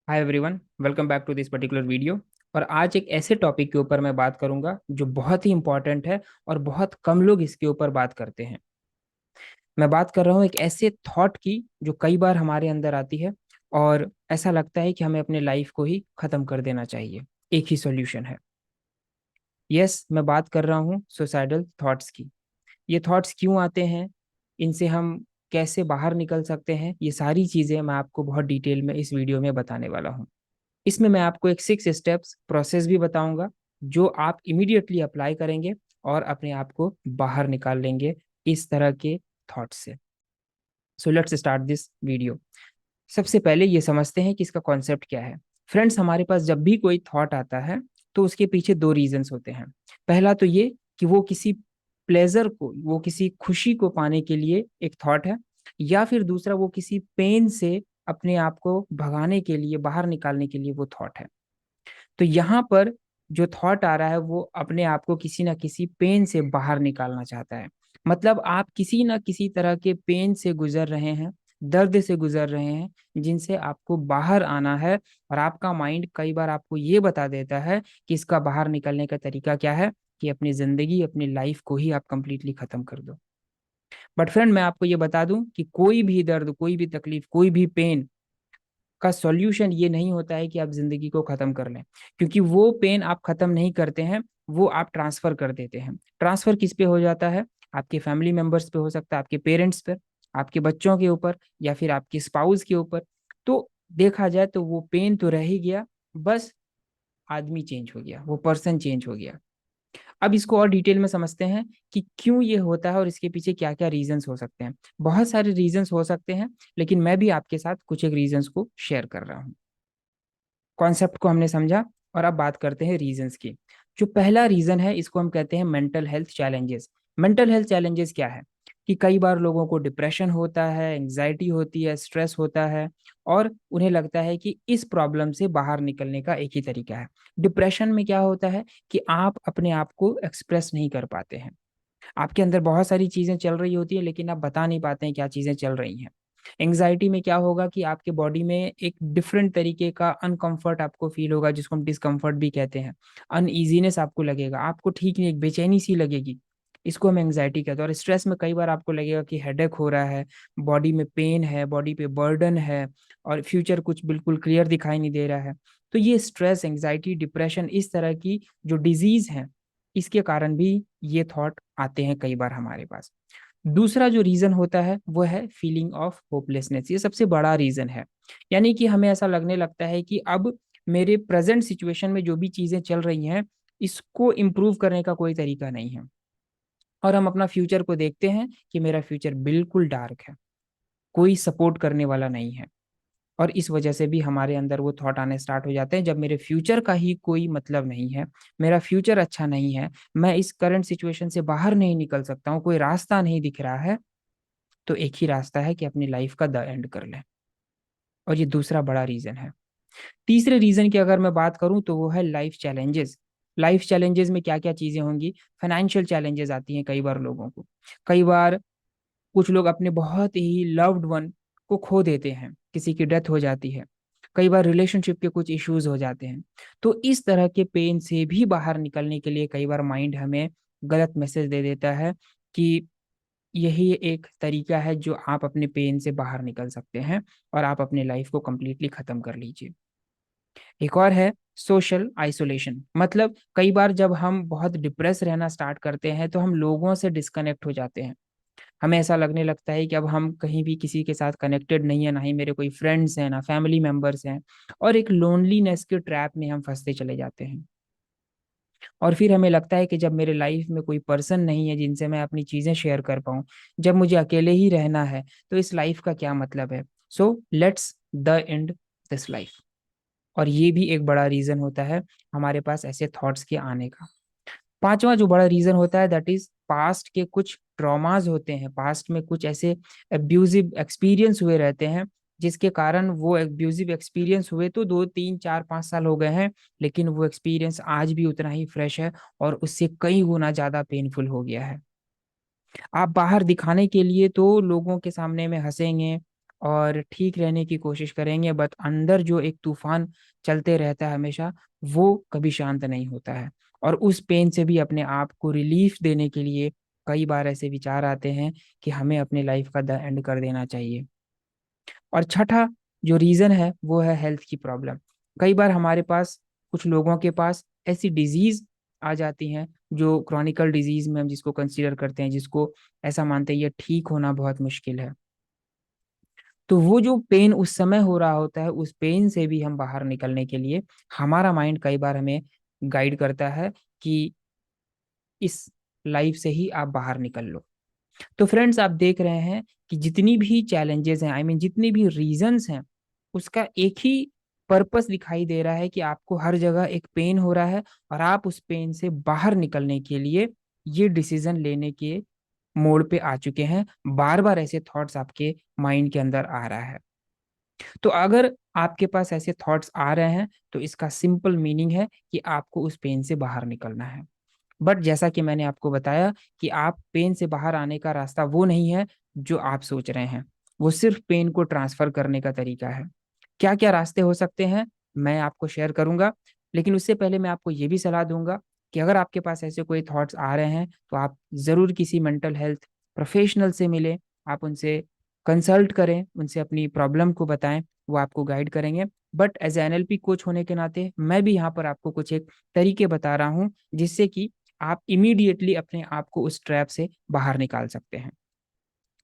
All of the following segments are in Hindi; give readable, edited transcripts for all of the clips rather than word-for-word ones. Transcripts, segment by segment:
Hi everyone, welcome back to this particular video. और आज एक ऐसे टॉपिक के ऊपर मैं बात करूंगा जो बहुत ही इंपॉर्टेंट है और बहुत कम लोग इसके ऊपर बात करते हैं। मैं बात कर रहा हूँ एक ऐसे थॉट की जो कई बार हमारे अंदर आती है और ऐसा लगता है कि हमें अपने लाइफ को ही खत्म कर देना चाहिए। एक ही सॉल्यूशन है। यस, मैं बात कर रहा हूँ सुसाइडल थॉट्स की। ये थॉट्स क्यों आते हैं, इनसे हम कैसे बाहर निकल सकते हैं, ये सारी चीज़ें मैं आपको बहुत डिटेल में इस वीडियो में बताने वाला हूँ। इसमें मैं आपको एक 6 स्टेप्स प्रोसेस भी बताऊंगा जो आप इमीडिएटली अप्लाई करेंगे और अपने आप को बाहर निकाल लेंगे इस तरह के थॉट से। So let's start this video. सबसे पहले ये समझते हैं कि इसका कॉन्सेप्ट क्या है। फ्रेंड्स, हमारे पास जब भी कोई थॉट आता है तो उसके पीछे दो रीजंस होते हैं। पहला तो ये कि वो किसी प्लेजर को, वो किसी खुशी को पाने के लिए एक थॉट है, या फिर दूसरा वो किसी पेन से अपने आप को भगाने के लिए, बाहर निकालने के लिए वो थॉट है। तो यहाँ पर जो थॉट आ रहा है वो अपने आप को किसी ना किसी पेन से बाहर निकालना चाहता है। मतलब आप किसी ना किसी तरह के पेन से गुजर रहे हैं, दर्द से गुजर रहे हैं, जिनसे आपको बाहर आना है। और आपका माइंड कई बार आपको ये बता देता है कि इसका बाहर निकलने का तरीका क्या है, कि अपनी जिंदगी, अपनी लाइफ को ही आप कंप्लीटली खत्म कर दो। बट फ्रेंड, मैं आपको ये बता दूं कि कोई भी दर्द, कोई भी तकलीफ, कोई भी पेन का सॉल्यूशन ये नहीं होता है कि आप जिंदगी को खत्म कर लें। क्योंकि वो पेन आप खत्म नहीं करते हैं, वो आप ट्रांसफर कर देते हैं। ट्रांसफर किस पे हो जाता है? आपके फैमिली मेंबर्स पे हो सकता है, आपके पेरेंट्स पर, आपके बच्चों के ऊपर, या फिर आपके स्पाउस के ऊपर। तो देखा जाए तो वो पेन तो रह ही गया, बस आदमी चेंज हो गया, वो पर्सन चेंज हो गया। अब इसको और डिटेल में समझते हैं कि क्यों ये होता है और इसके पीछे क्या क्या रीजंस हो सकते हैं। बहुत सारे रीजंस हो सकते हैं, लेकिन मैं भी आपके साथ कुछ एक रीजंस को शेयर कर रहा हूँ। कॉन्सेप्ट को हमने समझा और अब बात करते हैं रीजंस की। जो पहला रीजन है, इसको हम कहते हैं mental health challenges. Mental health challenges क्या है? कि कई बार लोगों को डिप्रेशन होता है, एंग्जाइटी होती है, स्ट्रेस होता है, और उन्हें लगता है कि इस प्रॉब्लम से बाहर निकलने का एक ही तरीका है। डिप्रेशन में क्या होता है कि आप अपने आप को एक्सप्रेस नहीं कर पाते हैं। आपके अंदर बहुत सारी चीजें चल रही होती है, लेकिन आप बता नहीं पाते हैं क्या चीजें चल रही हैं। एंग्जाइटी में क्या होगा कि आपके बॉडी में एक डिफरेंट तरीके का अनकंफर्ट आपको फील होगा, जिसको हम डिस्कंफर्ट भी कहते हैं। अनईजीनेस आपको लगेगा, आपको ठीक नहीं, एक बेचैनी सी लगेगी। इसको हम एंग्जाइटी कहते हैं। और स्ट्रेस में कई बार आपको लगेगा कि हेडेक हो रहा है, बॉडी में पेन है, बॉडी पे बर्डन है, और फ्यूचर कुछ बिल्कुल क्लियर दिखाई नहीं दे रहा है। तो ये स्ट्रेस, एंग्जाइटी, डिप्रेशन, इस तरह की जो डिजीज है, इसके कारण भी ये थॉट आते हैं कई बार हमारे पास। दूसरा जो रीजन होता है वो है फीलिंग ऑफ होपलेसनेस। ये सबसे बड़ा रीजन है। यानी कि हमें ऐसा लगने लगता है कि अब मेरे प्रेजेंट सिचुएशन में जो भी चीजें चल रही हैं, इसको इम्प्रूव करने का कोई तरीका नहीं है। और हम अपना फ्यूचर को देखते हैं कि मेरा फ्यूचर बिल्कुल डार्क है, कोई सपोर्ट करने वाला नहीं है। और इस वजह से भी हमारे अंदर वो थॉट आने स्टार्ट हो जाते हैं, जब मेरे फ्यूचर का ही कोई मतलब नहीं है, मेरा फ्यूचर अच्छा नहीं है, मैं इस करंट सिचुएशन से बाहर नहीं निकल सकता हूँ, कोई रास्ता नहीं दिख रहा है, तो एक ही रास्ता है कि अपनी लाइफ का द एंड कर लें। और ये दूसरा बड़ा रीजन है। तीसरे रीजन की अगर मैं बात करूं तो वो है लाइफ चैलेंजेस। लाइफ चैलेंजेस में क्या क्या चीजें होंगी? फाइनेंशियल चैलेंजेस आती हैं कई बार लोगों को। कई बार कुछ लोग अपने बहुत ही लव्ड वन को खो देते हैं, किसी की डेथ हो जाती है। कई बार रिलेशनशिप के कुछ इश्यूज हो जाते हैं। तो इस तरह के पेन से भी बाहर निकलने के लिए कई बार माइंड हमें गलत मैसेज दे देता है कि यही एक तरीका है जो आप अपने पेन से बाहर निकल सकते हैं और आप अपने लाइफ को कंप्लीटली खत्म कर लीजिए। एक और है सोशल आइसोलेशन। मतलब कई बार जब हम बहुत डिप्रेस रहना स्टार्ट करते हैं तो हम लोगों से डिस्कनेक्ट हो जाते हैं। हमें ऐसा लगने लगता है कि अब हम कहीं भी किसी के साथ कनेक्टेड नहीं है, ना ही मेरे कोई फ्रेंड्स हैं, ना फैमिली मेंबर्स हैं। और एक लोनलीनेस के ट्रैप में हम फंसते चले जाते हैं। और फिर हमें लगता है कि जब मेरे लाइफ में कोई पर्सन नहीं है जिनसे मैं अपनी चीजें शेयर कर पाऊं, जब मुझे अकेले ही रहना है, तो इस लाइफ का क्या मतलब है? So let's the end this life. और ये भी एक बड़ा रीजन होता है हमारे पास ऐसे थॉट्स के आने का। पांचवा जो बड़ा रीजन होता है, दैट इज पास्ट के कुछ ट्रॉमास होते हैं। पास्ट में कुछ ऐसे एब्यूजिव एक्सपीरियंस हुए रहते हैं, जिसके कारण वो एब्यूजिव एक्सपीरियंस हुए तो 2 3 4 5 साल हो गए हैं, लेकिन वो एक्सपीरियंस आज भी उतना ही फ्रेश है और उससे कई गुना ज्यादा पेनफुल हो गया है। आप बाहर दिखाने के लिए तो लोगों के सामने में हंसेंगे, और ठीक रहने की कोशिश करेंगे, बट अंदर जो एक तूफान चलते रहता है हमेशा, वो कभी शांत नहीं होता है। और उस पेन से भी अपने आप को रिलीफ देने के लिए कई बार ऐसे विचार आते हैं कि हमें अपने लाइफ का द एंड कर देना चाहिए। और छठा जो रीजन है वो है हेल्थ की प्रॉब्लम। कई बार हमारे पास, कुछ लोगों के पास ऐसी डिजीज आ जाती हैं जो क्रॉनिकल डिजीज में हम जिसको कंसीडर करते हैं, जिसको ऐसा मानते हैं ये ठीक होना बहुत मुश्किल है। तो वो जो पेन उस समय हो रहा होता है, उस पेन से भी हम बाहर निकलने के लिए हमारा माइंड कई बार हमें गाइड करता है कि इस लाइफ से ही आप बाहर निकल लो। तो फ्रेंड्स, आप देख रहे हैं कि जितनी भी चैलेंजेस हैं, जितनी भी रीजंस हैं, उसका एक ही पर्पस दिखाई दे रहा है कि आपको हर जगह एक पेन हो रहा है, और आप उस पेन से बाहर निकलने के लिए ये डिसीजन लेने के मोड़ पे आ चुके हैं। बार बार ऐसे थॉट्स आपके माइंड के अंदर आ रहा है। तो अगर आपके पास ऐसे थॉट्स आ रहे हैं, तो इसका सिंपल मीनिंग है कि आपको उस पेन से बाहर निकलना है। बट जैसा कि मैंने आपको बताया कि आप पेन से बाहर आने का रास्ता वो नहीं है जो आप सोच रहे हैं, वो सिर्फ पेन को ट्रांसफर करने का तरीका है। क्या क्या रास्ते हो सकते हैं, मैं आपको शेयर करूंगा। लेकिन उससे पहले मैं आपको ये भी सलाह दूंगा कि अगर आपके पास ऐसे कोई थॉट्स आ रहे हैं, तो आप ज़रूर किसी मेंटल हेल्थ प्रोफेशनल से मिलें। आप उनसे कंसल्ट करें, उनसे अपनी प्रॉब्लम को बताएं, वो आपको गाइड करेंगे। बट एज एनएलपी कोच होने के नाते मैं भी यहाँ पर आपको कुछ एक तरीके बता रहा हूँ, जिससे कि आप इमीडिएटली अपने आप को उस ट्रैप से बाहर निकाल सकते हैं।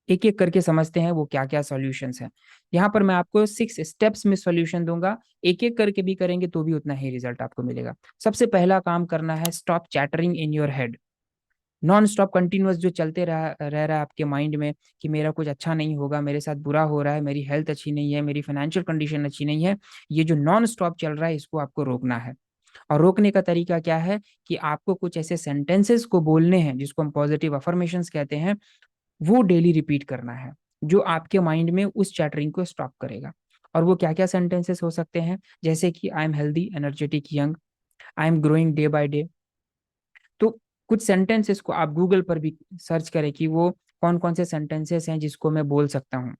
एक एक करके समझते हैं वो क्या क्या सॉल्यूशंस हैं। यहाँ पर मैं आपको 6 स्टेप्स में सॉल्यूशन दूंगा। एक एक करके भी करेंगे तो भी उतना ही रिजल्ट आपको मिलेगा। सबसे पहला काम करना है, stop chattering in your head. Non stop continuous जो चलते रह रहा है आपके माइंड में कि मेरा कुछ अच्छा नहीं होगा, मेरे साथ बुरा हो रहा है, मेरी हेल्थ अच्छी नहीं है, मेरी फाइनेंशियल कंडीशन अच्छी नहीं है, ये जो नॉन स्टॉप चल रहा है इसको आपको रोकना है। और रोकने का तरीका क्या है कि आपको कुछ ऐसे सेंटेंसेस को बोलने हैं जिसको हम पॉजिटिव अफर्मेशंस कहते हैं, वो डेली रिपीट करना है, जो आपके माइंड में उस चैटरिंग को स्टॉप करेगा। और वो क्या क्या सेंटेंसेस हो सकते हैं, जैसे कि I am healthy, energetic, young, I am growing day by day. तो कुछ सेंटेंसेस को आप गूगल पर भी सर्च करें कि वो कौन कौन से सेंटेंसेस हैं जिसको मैं बोल सकता हूँ।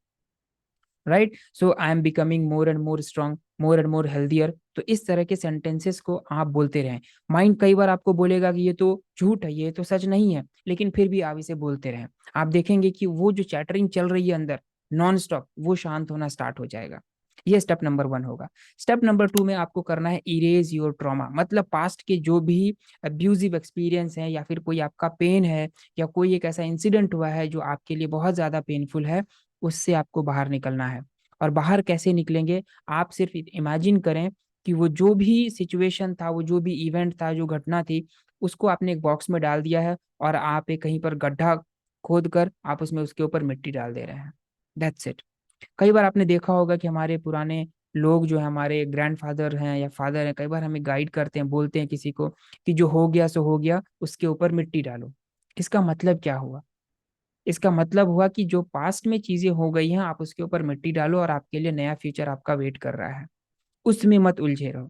Right, so I am becoming more and more strong, more and more healthier. तो इस तरह के सेंटेंसेस को आप बोलते रहें। माइंड कई बार आपको बोलेगा कि ये तो झूठ है, ये तो सच नहीं है, लेकिन फिर भी आप इसे बोलते रहें। आप देखेंगे कि वो जो चैटरिंग चल रही है अंदर नॉन स्टॉप, वो शांत होना स्टार्ट हो जाएगा। ये स्टेप नंबर 1 होगा। स्टेप नंबर 2 में आपको करना है इरेज योर ट्रॉमा, मतलब पास्ट के जो भी अब्यूजिव एक्सपीरियंस है, या फिर कोई आपका पेन है, या कोई एक ऐसा इंसिडेंट हुआ है जो आपके लिए बहुत ज्यादा पेनफुल है, उससे आपको बाहर निकलना है। और बाहर कैसे निकलेंगे, आप सिर्फ इमेजिन करें कि वो जो भी सिचुएशन था, वो जो भी इवेंट था, जो घटना थी, उसको आपने एक बॉक्स में डाल दिया है, और आप एक कहीं पर गड्ढा खोद कर आप उसमें उसके ऊपर मिट्टी डाल दे रहे हैं। That's it. कई बार आपने देखा होगा कि हमारे पुराने लोग जो है, हमारे ग्रैंडफादर हैं या फादर हैं, कई बार हमें गाइड करते हैं, बोलते हैं किसी को कि जो हो गया सो हो गया, उसके ऊपर मिट्टी डालो। इसका मतलब क्या हुआ? इसका मतलब हुआ कि जो पास्ट में चीजें हो गई हैं, आप उसके ऊपर मिट्टी डालो, और आपके लिए नया फ्यूचर आपका वेट कर रहा है। उसमें मत उलझे रहो।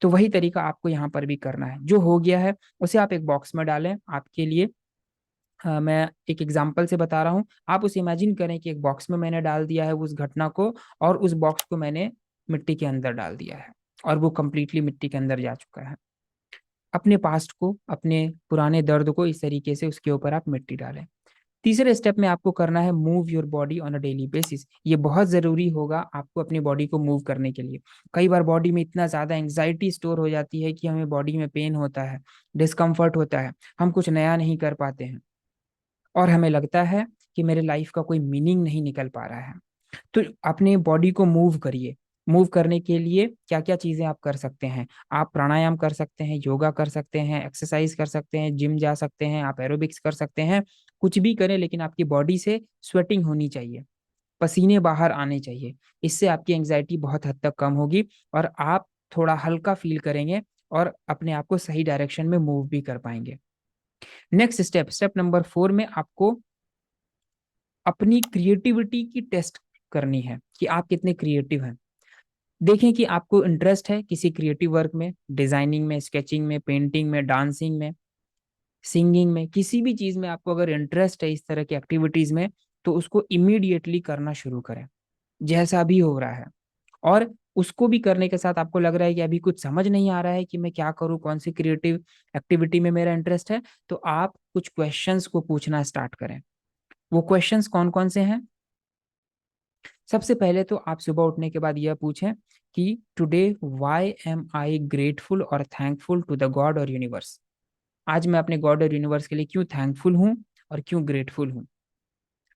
तो वही तरीका आपको यहाँ पर भी करना है। जो हो गया है उसे आप एक बॉक्स में डालें। आपके लिए मैं एक एग्जांपल से बता रहा हूँ। आप उसे इमेजिन करें कि एक बॉक्स में मैंने डाल दिया है उस घटना को, और उस बॉक्स को मैंने मिट्टी के अंदर डाल दिया है, और वो कंप्लीटली मिट्टी के अंदर जा चुका है। अपने पास्ट को, अपने पुराने दर्द को इस तरीके से उसके ऊपर आप मिट्टी डालें। तीसरे स्टेप में आपको करना है move your body on a daily basis. ये बहुत जरूरी होगा आपको अपनी बॉडी को मूव करने के लिए। कई बार बॉडी में इतना ज्यादा एंग्जाइटी स्टोर हो जाती है कि हमें बॉडी में पेन होता है, डिस्कम्फर्ट होता है, हम कुछ नया नहीं कर पाते हैं, और हमें लगता है कि मेरे लाइफ का कोई मीनिंग नहीं निकल पा रहा है। तो अपने बॉडी को मूव करिए। मूव करने के लिए क्या क्या चीजें आप कर सकते हैं? आप प्राणायाम कर सकते हैं, योगा कर सकते हैं, एक्सरसाइज कर सकते हैं, जिम जा सकते हैं, आप एरोबिक्स कर सकते हैं। कुछ भी करें, लेकिन आपकी बॉडी से स्वेटिंग होनी चाहिए, पसीने बाहर आने चाहिए। इससे आपकी एंग्जाइटी बहुत हद तक कम होगी, और आप थोड़ा हल्का फील करेंगे, और अपने आप को सही डायरेक्शन में मूव भी कर पाएंगे। नेक्स्ट स्टेप, स्टेप नंबर 4 में आपको अपनी क्रिएटिविटी की टेस्ट करनी है कि आप कितने क्रिएटिव हैं। देखें कि आपको इंटरेस्ट है किसी क्रिएटिव वर्क में, डिजाइनिंग में, स्केचिंग में, पेंटिंग में, डांसिंग में, सिंगिंग में, किसी भी चीज में आपको अगर इंटरेस्ट है इस तरह की एक्टिविटीज में, तो उसको इमीडिएटली करना शुरू करें। जैसा भी हो रहा है, और उसको भी करने के साथ आपको लग रहा है कि अभी कुछ समझ नहीं आ रहा है कि मैं क्या करूं, कौन सी क्रिएटिव एक्टिविटी में मेरा इंटरेस्ट है, तो आप कुछ क्वेश्चंस को पूछना स्टार्ट करें। वो क्वेश्चंस कौन कौन से हैं? सबसे पहले तो आप सुबह उठने के बाद यह पूछें कि today why am I grateful और थैंकफुल टू द गॉड और यूनिवर्स। आज मैं अपने गॉड और यूनिवर्स के लिए क्यों थैंकफुल हूँ और क्यों ग्रेटफुल हूँ।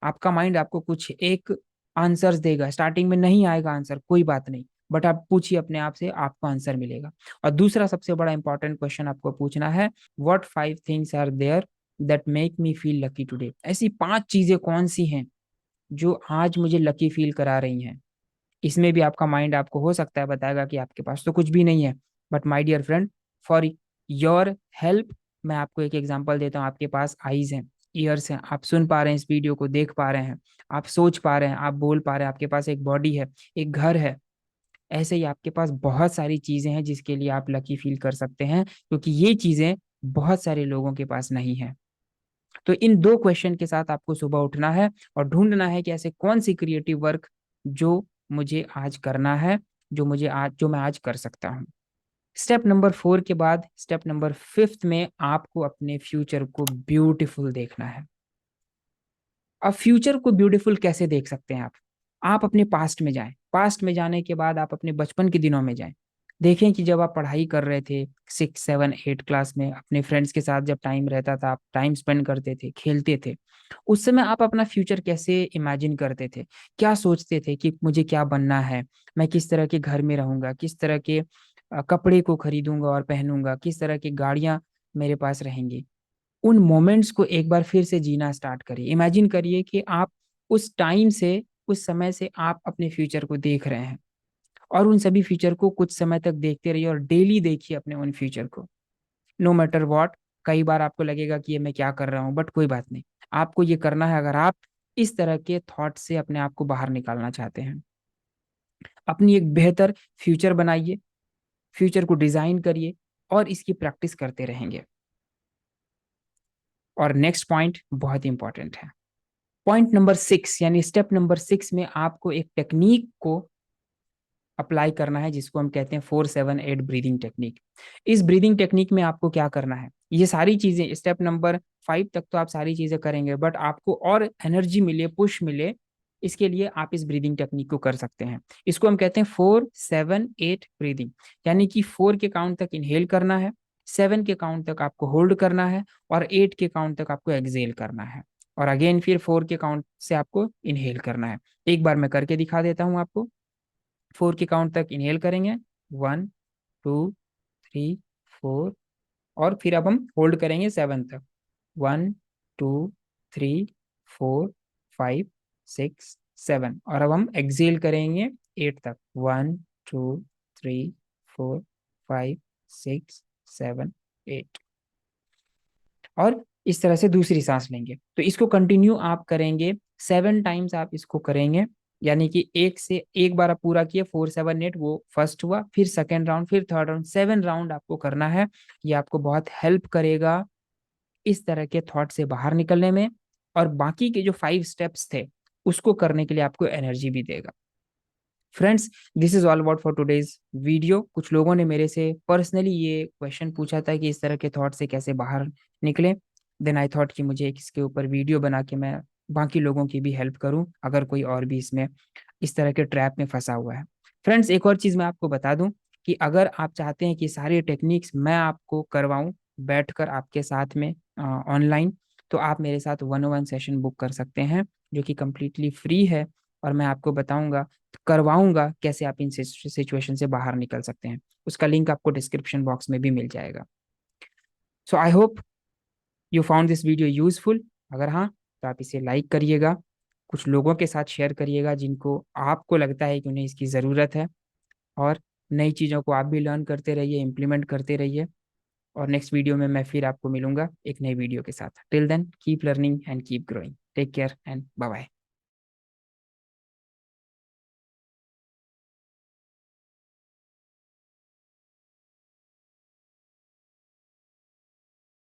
आपका माइंड आपको कुछ एक आंसर्स देगा, स्टार्टिंग में नहीं आएगा आंसर, कोई बात नहीं, बट आप पूछिए अपने आप से, आपको आंसर मिलेगा। और दूसरा सबसे बड़ा इंपॉर्टेंट क्वेश्चन आपको पूछना है, what 5 things are there that make me feel lucky today. ऐसी 5 चीजें कौन सी हैं जो आज मुझे लकी फील करा रही हैं। इसमें भी आपका माइंड आपको हो सकता है बताएगा कि आपके पास तो कुछ भी नहीं है, but my dear friend, for your help मैं आपको एक एग्जांपल देता हूँ। आपके पास आईज हैं, ईयर्स हैं, आप सुन पा रहे हैं, इस वीडियो को देख पा रहे हैं, आप सोच पा रहे हैं, आप बोल पा रहे हैं, आपके पास एक बॉडी है, एक घर है। ऐसे ही आपके पास बहुत सारी चीजें हैं जिसके लिए आप लकी फील कर सकते हैं, क्योंकि ये चीजें बहुत सारे लोगों के पास नहीं है। तो इन 2 क्वेश्चन के साथ आपको सुबह उठना है और ढूंढना है कि ऐसे कौन सी क्रिएटिव वर्क जो मुझे आज करना है, जो मैं आज कर सकता हूँ। स्टेप नंबर 4 के बाद स्टेप नंबर 5 में आपको अपने फ्यूचर को ब्यूटीफुल देखना है। अब फ्यूचर को ब्यूटीफुल कैसे देख सकते हैं आप अपने पास्ट में जाएं, पास्ट में जाने के बाद आप अपने बचपन के दिनों में जाएं। देखें कि जब आप पढ़ाई कर रहे थे 6, 7, 8 क्लास में, अपने फ्रेंड्स के साथ जब टाइम रहता था, आप टाइम स्पेंड करते थे, खेलते थे, उस समय आप अपना फ्यूचर कैसे इमेजिन करते थे, क्या सोचते थे कि मुझे क्या बनना है, मैं किस तरह के घर में रहूंगा, किस तरह के कपड़े को खरीदूंगा और पहनूंगा, किस तरह की गाड़ियां मेरे पास रहेंगी। उन मोमेंट्स को एक बार फिर से जीना स्टार्ट करिए। इमेजिन करिए कि आप उस टाइम से, उस समय से आप अपने फ्यूचर को देख रहे हैं, और उन सभी फ्यूचर को कुछ समय तक देखते रहिए और डेली देखिए अपने उन फ्यूचर को, नो मैटर व्हाट। कई बार आपको लगेगा कि ये मैं क्या कर रहा हूँ, बट कोई बात नहीं, आपको ये करना है अगर आप इस तरह के थॉट से अपने आप को बाहर निकालना चाहते हैं। अपनी एक बेहतर फ्यूचर बनाइए, फ्यूचर को डिजाइन करिए और इसकी प्रैक्टिस करते रहेंगे। और नेक्स्ट पॉइंट बहुत ही इंपॉर्टेंट है, पॉइंट नंबर 6 यानी स्टेप नंबर 6 में आपको एक टेक्निक को अप्लाई करना है जिसको हम कहते हैं 4-7-8 ब्रीदिंग टेक्निक। इस ब्रीदिंग टेक्निक में आपको क्या करना है, ये सारी चीजें स्टेप नंबर 5 तक तो आप सारी चीजें करेंगे, बट आपको और एनर्जी मिले, पुश मिले, इसके लिए आप इस ब्रीदिंग टेक्निक को कर सकते हैं। इसको हम कहते हैं 4-7-8 ब्रीदिंग। यानी कि 4 के काउंट तक इनहेल करना है, 7 के काउंट तक आपको होल्ड करना है, और 8 के काउंट तक आपको एक्सेल करना है, और अगेन फिर 4 के काउंट से आपको इनहेल करना है। एक बार मैं करके दिखा देता हूं आपको। 4 के काउंट तक इनहेल करेंगे, 1, 2, 3, 4, और फिर अब हम होल्ड करेंगे 7 तक, 1, 2, 3, 4, 5, 6, 7, और अब हम एक्सेल करेंगे 8 तक, 1, 2, 3, 4, 5, 6, 7, 8। और इस तरह से दूसरी सांस लेंगे। तो इसको कंटिन्यू आप करेंगे, 7 टाइम्स आप इसको करेंगे। यानी कि एक बार आप पूरा किए 4-7-8, वो फर्स्ट हुआ, फिर सेकेंड राउंड, फिर थर्ड राउंड, 7 राउंड आपको करना है। ये आपको बहुत हेल्प करेगा इस तरह के थॉट से बाहर निकलने में, और बाकी के जो 5 स्टेप्स थे उसको करने के लिए आपको एनर्जी भी देगा। Friends, this is all about for today's video. कुछ लोगों ने मेरे से पर्सनली ये क्वेश्चन पूछा था कि इस तरह के थॉट से कैसे बाहर निकले। देन आई थॉट कि मुझे इसके ऊपर वीडियो बना के मैं बाकी लोगों की भी हेल्प करूं, अगर कोई और भी इसमें इस तरह के ट्रैप में फंसा हुआ है। फ्रेंड्स, एक और चीज़ मैं आपको बता दूं कि अगर आप चाहते हैं कि सारे टेक्निक्स मैं आपको करवाऊं बैठकर आपके साथ में ऑनलाइन, तो आप मेरे साथ 1-on-1 सेशन बुक कर सकते हैं, जो कि कम्प्लीटली फ्री है। और मैं आपको बताऊंगा, करवाऊंगा कैसे आप इन सिचुएशन से बाहर निकल सकते हैं। उसका लिंक आपको डिस्क्रिप्शन बॉक्स में भी मिल जाएगा। So I hope you found this video useful. अगर हाँ, तो आप इसे लाइक करिएगा, कुछ लोगों के साथ शेयर करिएगा जिनको आपको लगता है कि उन्हें इसकी ज़रूरत है, और नई चीज़ों को आप भी लर्न करते रहिए, इम्प्लीमेंट करते रहिए। और नेक्स्ट वीडियो में मैं फिर आपको मिलूंगा एक नई वीडियो के साथ। Till then keep learning and keep growing. Take care and bye bye.